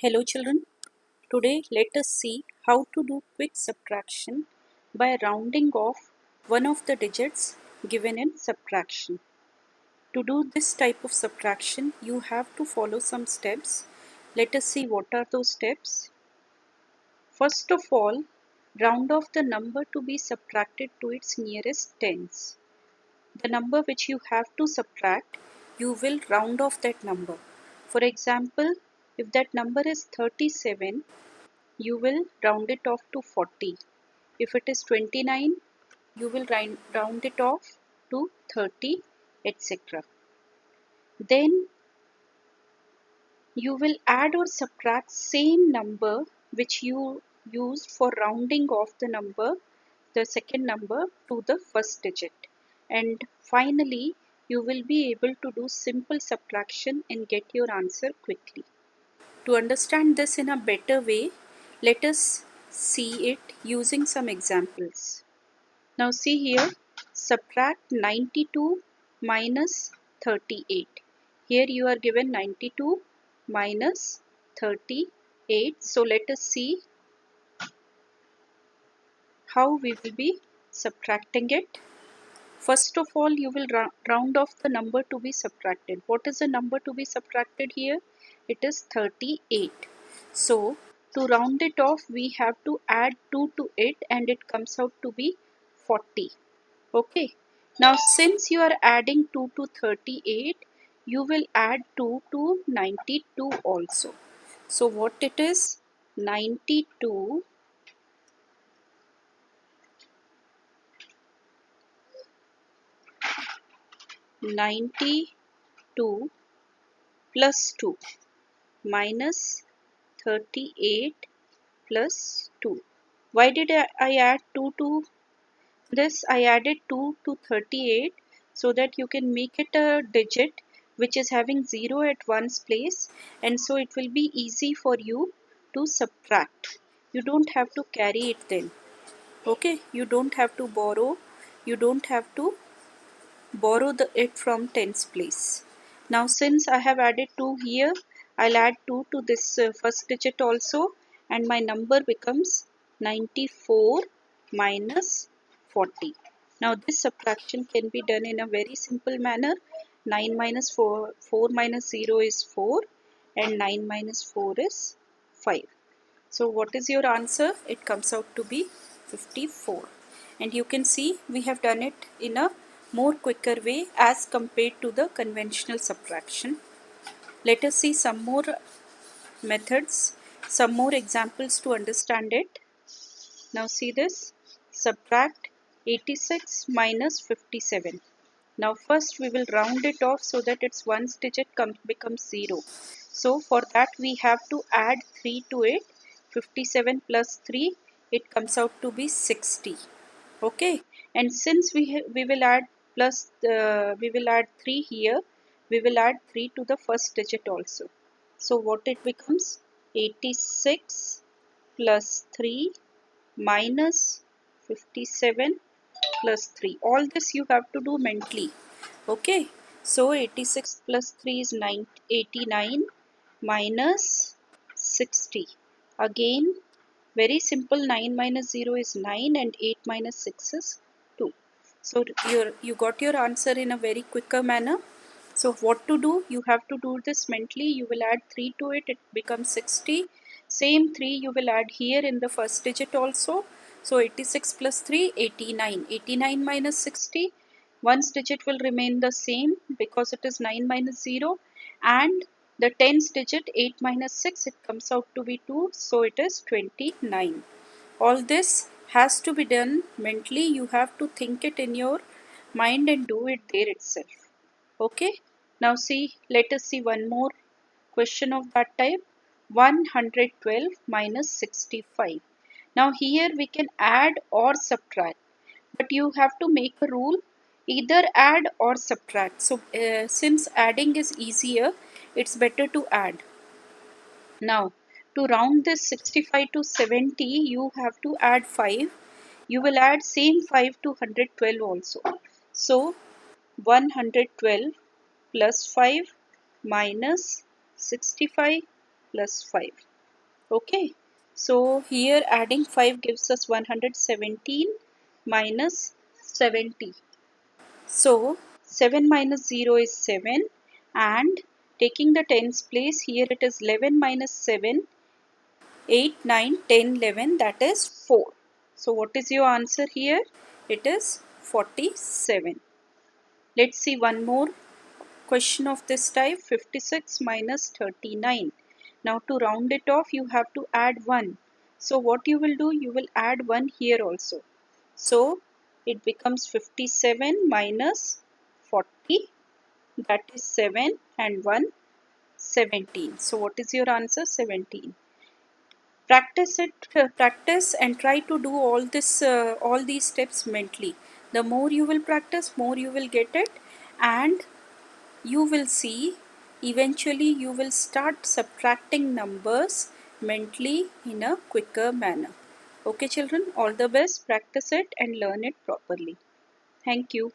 Hello children, today let us see how to do quick subtraction by rounding off one of the digits given in subtraction. To do this type of subtraction, you have to follow some steps. Let us see what are those steps. First of all, round off the number to be subtracted to its nearest tens. The number which you have to subtract, you will round off that number. For example, if that number is 37, you will round it off to 40. If it is 29, you will round it off to 30, etc. Then you will add or subtract same number which you used for rounding off the second number to the first digit. And finally, you will be able to do simple subtraction and get your answer quickly. To understand this in a better way, let us see it using some examples. Now see here, subtract 92 minus 38. Here you are given 92 minus 38. So let us see how we will be subtracting it. First of all, you will round off the number to be subtracted. What is the number to be subtracted here? It is 38. So, to round it off, we have to add 2 to it and it comes out to be 40. Okay. Now, since you are adding 2 to 38, you will add 2 to 92 also. So, what it is? 92 92 plus 2 minus 38 plus 2. Why did I add 2 to this? I added 2 to 38 so that you can make it a digit which is having 0 at one's place, and so it will be easy for you to subtract. You don't have to carry it then. Okay, you don't have to borrow. You don't have to borrow it from tens place. Now since I have added 2 here, I'll add 2 to this first digit also, and my number becomes 94 minus 40. Now this subtraction can be done in a very simple manner. 9 minus 4 minus 0 is 4, and 9 minus 4 is 5. So what is your answer? It comes out to be 54. And you can see we have done it in a more quicker way as compared to the conventional subtraction. Let us see some more methods, some more examples to understand it. Now see this, subtract 86 minus 57. Now first we will round it off so that its ones digit becomes 0. So for that we have to add 3 to it. 57 plus 3, it comes out to be 60. Okay, and since we will add we will add 3 here, we will add 3 to the first digit also. So what it becomes? 86 plus 3 minus 57 plus 3. All this you have to do mentally. Okay, so 86 plus 3 is 89 minus 60. Again, very simple, 9 minus 0 is 9 and 8 minus 6 is 2. So you got your answer in a very quicker manner. So what to do? You have to do this mentally. You will add 3 to it, it becomes 60. Same 3 you will add here in the first digit also. So 86 plus 3, 89. 89 minus 60. One's digit will remain the same because it is 9 minus 0. And the tens digit 8 minus 6, it comes out to be 2. So it is 29. All this has to be done mentally. You have to think it in your mind and do it there itself. Okay, now see, let us see one more question of that type. 112 minus 65. Now here we can add or subtract, but you have to make a rule, either add or subtract. So since adding is easier, it's better to add. Now to round this 65 to 70, you have to add 5. You will add same 5 to 112 also. So 112 plus 5 minus 65 plus 5. Okay, so here adding 5 gives us 117 minus 70. So 7 minus 0 is 7, and taking the tens place, here it is 11 minus 7, 8, 9, 10, 11, that is 4. So what is your answer here? It is 47. Let's see one more question of this type. 56 minus 39. Now to round it off, you have to add 1. So what you will do, you will add 1 here also. So it becomes 57 minus 40, that is 7, and 1, 17. So what is your answer? 17. Practice and try to do all these steps mentally. The more you will practice, more you will get it, and you will see eventually you will start subtracting numbers mentally in a quicker manner. Okay children, all the best. Practice it and learn it properly. Thank you.